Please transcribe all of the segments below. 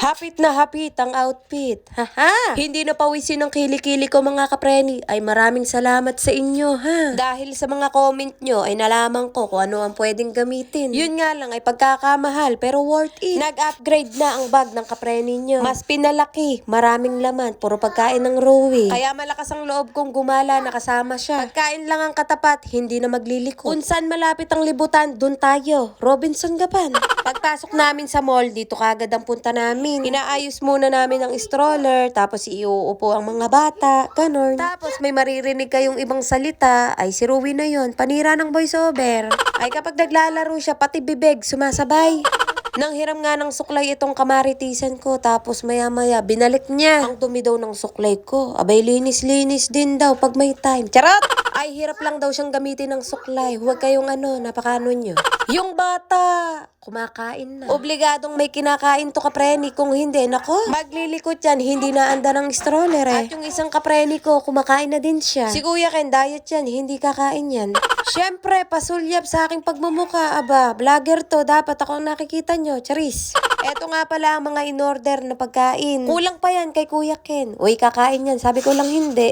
Hapit na hapit ang outfit. Haha! Hindi na pawisin ang kilikili ko mga kapreni. Ay maraming salamat sa inyo ha. Dahil sa mga comment nyo ay nalaman ko kung ano ang pwedeng gamitin. Yun nga lang ay pagkakamahal pero worth it. Nag-upgrade na ang bag ng kapreni nyo. Mas pinalaki, maraming laman, puro pagkain ng Rowie. Kaya malakas ang loob kong gumala na kasama siya. Pagkain lang ang katapat, hindi na magliliko. Kung saan malapit ang libutan, dun tayo. Robinson Gapan. Pagpasok namin sa mall, dito kagad ang punta namin. Inaayos muna namin ang stroller, tapos iuupo ang mga bata, ganon. Tapos may maririnig kayong ibang salita, ay si Rowie na yon, panira ng voiceover. Ay kapag naglalaro siya, pati bibig, sumasabay. Nang hiram nga ng suklay itong kamaritisan ko, tapos maya-maya, binalik niya. Ang dumi daw ng suklay ko. Abay, linis-linis din daw pag may time. Charot! Ay, hirap lang daw siyang gamitin ng suklay. Huwag kayong napakano nyo. Yung bata, kumakain na. Obligadong may kinakain to kapreni. Kung hindi, nako, maglilikot yan, hindi na anda ng stroller eh. At yung isang kapreni ko, kumakain na din siya. Si Kuya Ken, diet yan, hindi kakain yan. Siyempre, pasulyap sa aking pagmumuka. Aba, vlogger to, dapat ako ang nakikita nyo. Charis. Eto nga pala ang mga in-order na pagkain. Kulang pa yan kay Kuya Ken. Uy, kakain yan. Sabi ko lang hindi.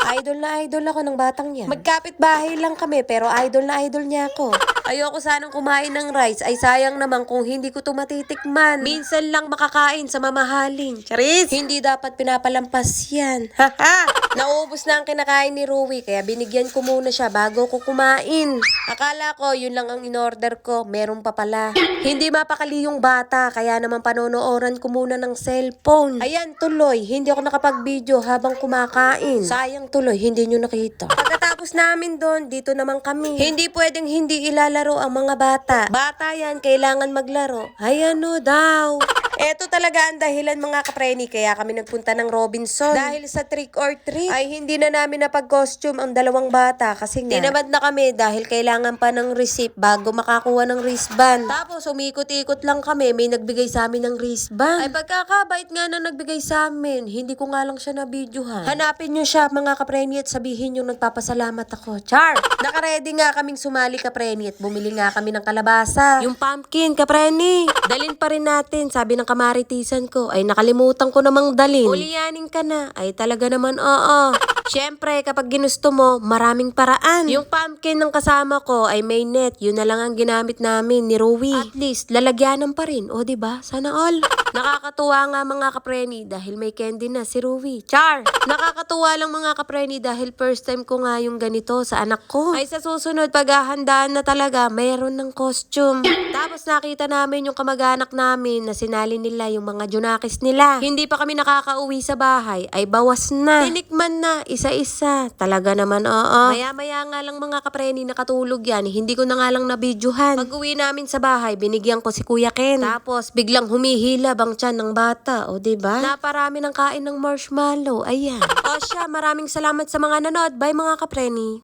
Idol na idol ako ng batang yan. Magkapit bahay lang kami, pero idol na idol niya ako. Ayoko sanang kumain ng rice. Ay sayang naman kung hindi ko to matitikman. Minsan lang makakain sa mamahaling. Charis! Hindi dapat pinapalampas yan. Haha! Naubos na ang kinakain ni Rowie, kaya binigyan ko muna siya bago ko kumain. Akala ko yun lang ang in-order ko. Meron pa pala. Hindi mapakali yung bata, kaya naman panonooran ko muna ng cellphone. Ayan, tuloy. Hindi ako nakapag-video habang kumakain. Sayang tuloy, hindi nyo nakita. Pagkatapos namin doon, dito naman kami. Hindi pwedeng hindi ilalaro ang mga bata. Bata yan, kailangan maglaro. Ay ano daw. Eto talaga ang dahilan mga kapreni, kaya kami nagpunta ng Robinson. Dahil sa trick or treat, ay hindi na namin napag-costume ang dalawang bata kasi nga tinamad na kami dahil kailangan pa ng receipt bago makakuha ng wristband. Tapos umikot-ikot lang kami, may nagbigay sa amin ng wristband. Ay pagkakabait nga na nagbigay sa amin, hindi ko nga lang siya na-videohan. Hanapin nyo siya mga kapreni at sabihin yung nagpapasalamat ako. Char! Nakaredy nga kaming sumali kapreni at bumili nga kami ng kalabasa. Yung pumpkin kapreni. Dalin pa rin natin, sabi ng kamaritisan ko, ay nakalimutan ko namang dalin. Uliyanin ka na. Ay talaga naman oo. Siyempre, kapag ginusto mo, maraming paraan. Yung pumpkin ng kasama ko ay may net. Yun na lang ang ginamit namin ni Rowie. At least, lalagyanan pa rin. O, diba? Sana all. Nakakatuwa nga mga kapreni dahil may candy na si Rowie. Char! Nakakatuwa lang mga kapreni dahil first time ko nga yung ganito sa anak ko. Ay sa susunod, paghahandaan na talaga, mayroon ng costume. Tapos nakita namin yung kamag-anak namin na sinali nila yung mga junakis nila. Hindi pa kami nakakauwi sa bahay, ay bawas na. Tinikman na, isa-isa. Talaga naman, oo. Maya-maya nga lang mga kapreni nakatulog yan. Hindi ko na nga lang na-videohan. Pag-uwi namin sa bahay, binigyan ko si Kuya Ken. Tapos biglang humihilab ang tiyan ng bata. O diba? Naparami ng kain ng marshmallow. Ayan. O siya, maraming salamat sa mga nanood. Bye mga kapreni.